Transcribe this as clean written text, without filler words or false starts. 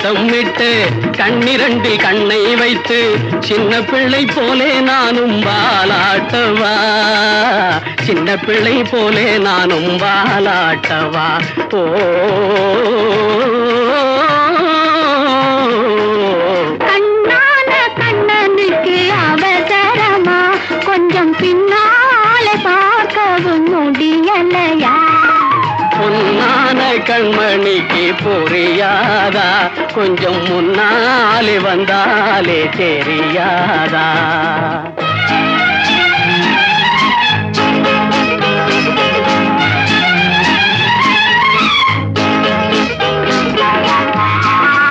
முத்தமிட்டு கண்ணிரண்டில் கண்ணை வைத்து சின்ன பிள்ளை போலே நானும் வாலாட்டவா, சின்ன பிள்ளை போலே நானும் வாலாட்டவா. ஓ கண்ணான கண்ணனுக்கு அவசரமா, கொஞ்சம் பின்னாலே பார்க்கவும் முடியலையா? பொன்னான கண்மணிக்கு புரியாதா, கொஞ்சம் முன்னாலே வந்தாலே தெரியாதா?